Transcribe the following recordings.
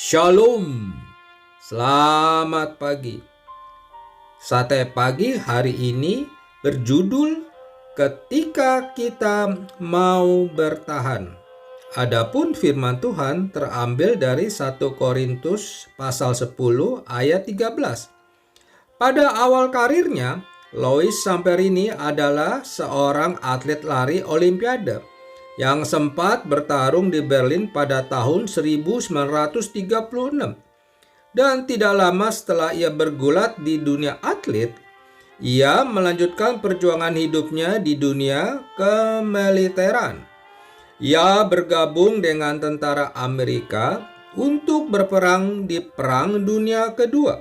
Shalom, selamat pagi. Sate pagi hari ini berjudul Ketika Kita Mau Bertahan. Adapun firman Tuhan terambil dari 1 Korintus pasal 10 ayat 13. Pada awal karirnya, Lois Samperini adalah seorang atlet lari olimpiade yang sempat bertarung di Berlin pada tahun 1936. Dan tidak lama setelah ia bergulat di dunia atlet, ia melanjutkan perjuangan hidupnya di dunia kemiliteran. Ia bergabung dengan tentara Amerika untuk berperang di Perang Dunia Kedua.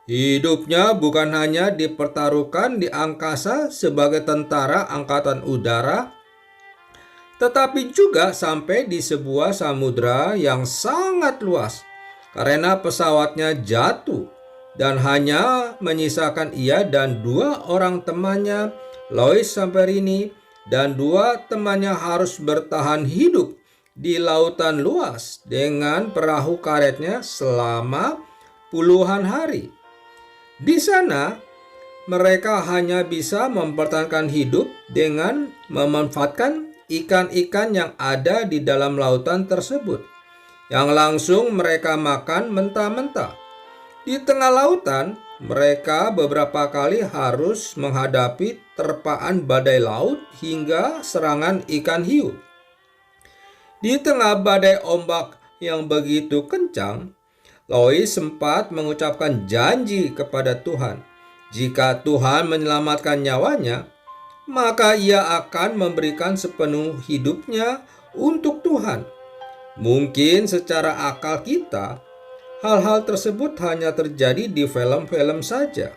Hidupnya bukan hanya dipertaruhkan di angkasa sebagai tentara angkatan udara, tetapi juga sampai di sebuah samudra yang sangat luas karena pesawatnya jatuh dan hanya menyisakan ia dan 2 orang temannya, Lois Samperini, dan 2 temannya harus bertahan hidup di lautan luas dengan perahu karetnya selama puluhan hari. Di sana, mereka hanya bisa mempertahankan hidup dengan memanfaatkan ikan-ikan yang ada di dalam lautan tersebut, yang langsung mereka makan mentah-mentah. Di tengah lautan, mereka beberapa kali harus menghadapi terpaan badai laut hingga serangan ikan hiu. Di tengah badai ombak yang begitu kencang, Lois sempat mengucapkan janji kepada Tuhan. Jika Tuhan menyelamatkan nyawanya, maka ia akan memberikan sepenuh hidupnya untuk Tuhan. Mungkin secara akal kita, hal-hal tersebut hanya terjadi di film-film saja.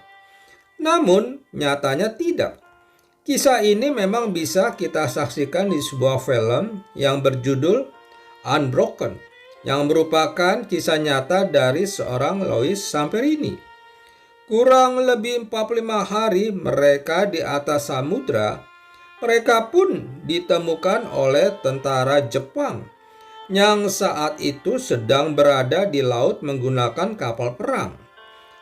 Namun, nyatanya tidak. Kisah ini memang bisa kita saksikan di sebuah film yang berjudul Unbroken, yang merupakan kisah nyata dari seorang Lois Samperini. Kurang lebih 45 hari mereka di atas samudra, mereka pun ditemukan oleh tentara Jepang yang saat itu sedang berada di laut menggunakan kapal perang.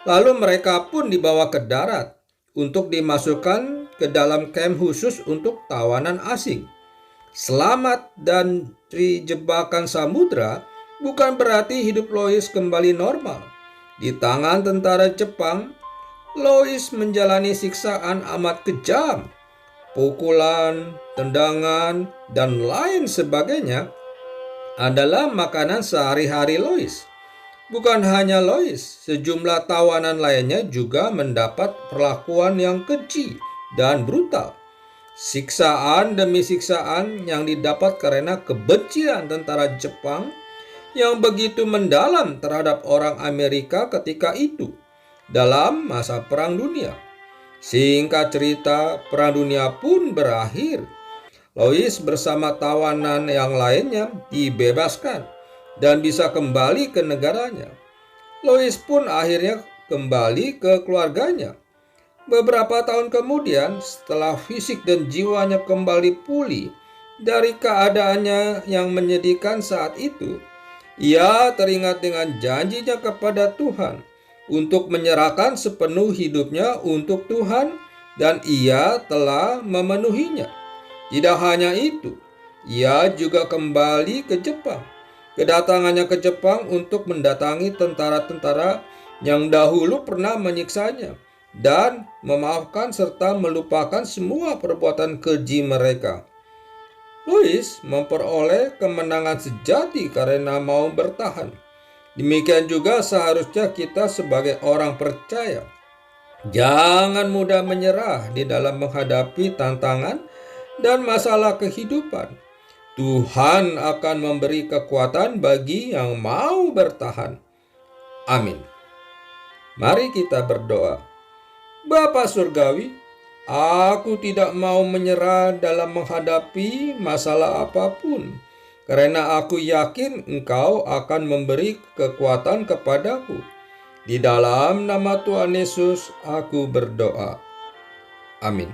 Lalu mereka pun dibawa ke darat untuk dimasukkan ke dalam kamp khusus untuk tawanan asing. Selamat dan jebakan samudra bukan berarti hidup Lois kembali normal. Di tangan tentara Jepang, Lois menjalani siksaan amat kejam. Pukulan, tendangan, dan lain sebagainya adalah makanan sehari-hari Lois. Bukan hanya Lois, sejumlah tawanan lainnya juga mendapat perlakuan yang keji dan brutal. Siksaan demi siksaan yang didapat karena kebencian tentara Jepang yang begitu mendalam terhadap orang Amerika ketika itu dalam masa Perang Dunia. Singkat cerita, Perang Dunia pun berakhir. Lois bersama tawanan yang lainnya dibebaskan dan bisa kembali ke negaranya. Lois pun akhirnya kembali ke keluarganya. Beberapa tahun kemudian, setelah fisik dan jiwanya kembali pulih dari keadaannya yang menyedihkan saat itu, ia teringat dengan janjinya kepada Tuhan untuk menyerahkan sepenuh hidupnya untuk Tuhan, dan ia telah memenuhinya. Tidak hanya itu, ia juga kembali ke Jepang. Kedatangannya ke Jepang untuk mendatangi tentara-tentara yang dahulu pernah menyiksanya dan memaafkan serta melupakan semua perbuatan keji mereka. Lois memperoleh kemenangan sejati karena mau bertahan. Demikian juga seharusnya kita sebagai orang percaya. Jangan mudah menyerah di dalam menghadapi tantangan dan masalah kehidupan. Tuhan akan memberi kekuatan bagi yang mau bertahan. Amin. Mari kita berdoa. Bapa Surgawi, aku tidak mau menyerah dalam menghadapi masalah apapun, karena aku yakin Engkau akan memberi kekuatan kepadaku. Di dalam nama Tuhan Yesus aku berdoa. Amin.